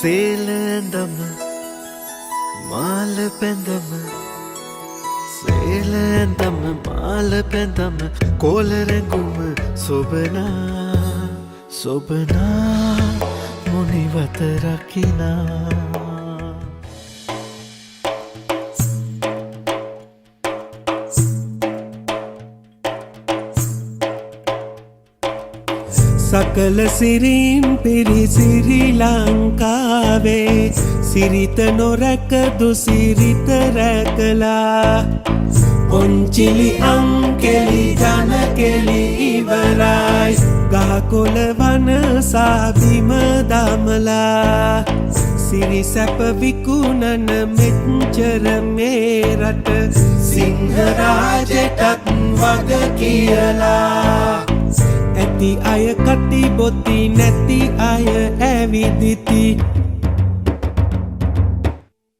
සේලඳම මාල පැඳම සේලඳම මාල පැඳම කොලරැඟුම සොබනා සොබනා මුනිවත රකිනා සකල සිරින් පිරි සිරි ලංකාවේ සිරිත නොරැක දුසිරිත රැකලා ඔංචිලි අංකෙලි ජන කෙලි ඉවරයි ගහකොළ වන සාබිම දමලා සිරි සැප විකුණන මෙච්චර මේ රට සිංහරාජෙටත් වග කියලා ඇති අය කති බොති නැති අය ඇවිදිති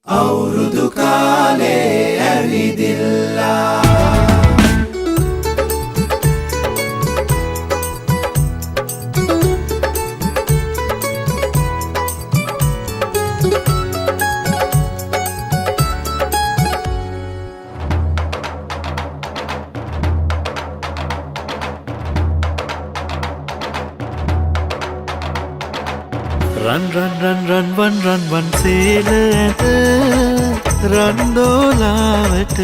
අවුරුදු කාලේ ඇවිදිල්ලා රන් වන් සේල ඇත රන්දෝලාවට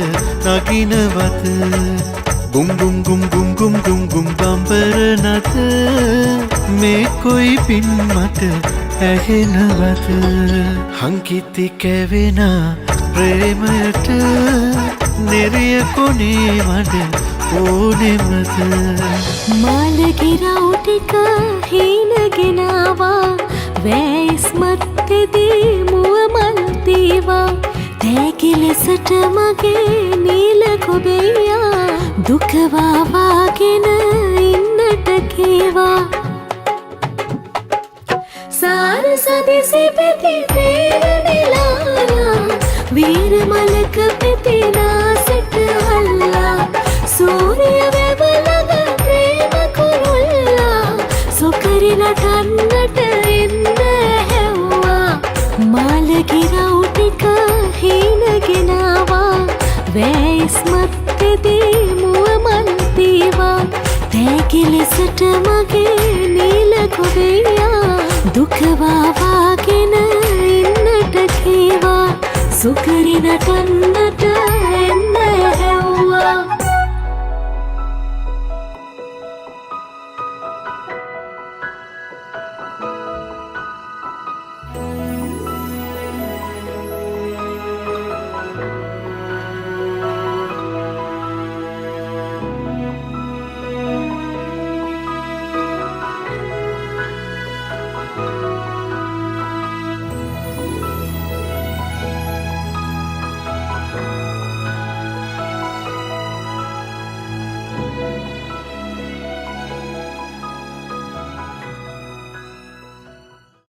නගිනවත ගුම් බම්බර නත මේ කොයි පින් මට ඇහෙනවත හංකිති කැවෙන ප්‍රේමයට නෙරිය කොනේ මඩ ඕනෙමත මාලගිරව් ටික හීනගෙනවා වැයිස් මත්තේදී මුව මල් දීවා තෑගි ලෙසට මගේ නීල කොබෙයා දුක වාවාගෙන ඉන්නට කීවා සාර සදිසි පෙති පේරනිලාලා වීර මලක පෙති නාසට හල්ලා සූර්ය වැවලග ප්‍රේම කුරුල්ලා සොකරි නටන්නට මාලගිරව් ටික හීනගෙනවා වැයිස් මත්තේදී මුව මල් දීවා තෑගි ලෙසට මගේ නීල කොබෙයා දුක වාවාගෙන ඉන්නට කීවා සුකරි නටන්නට එන්න හැව්වා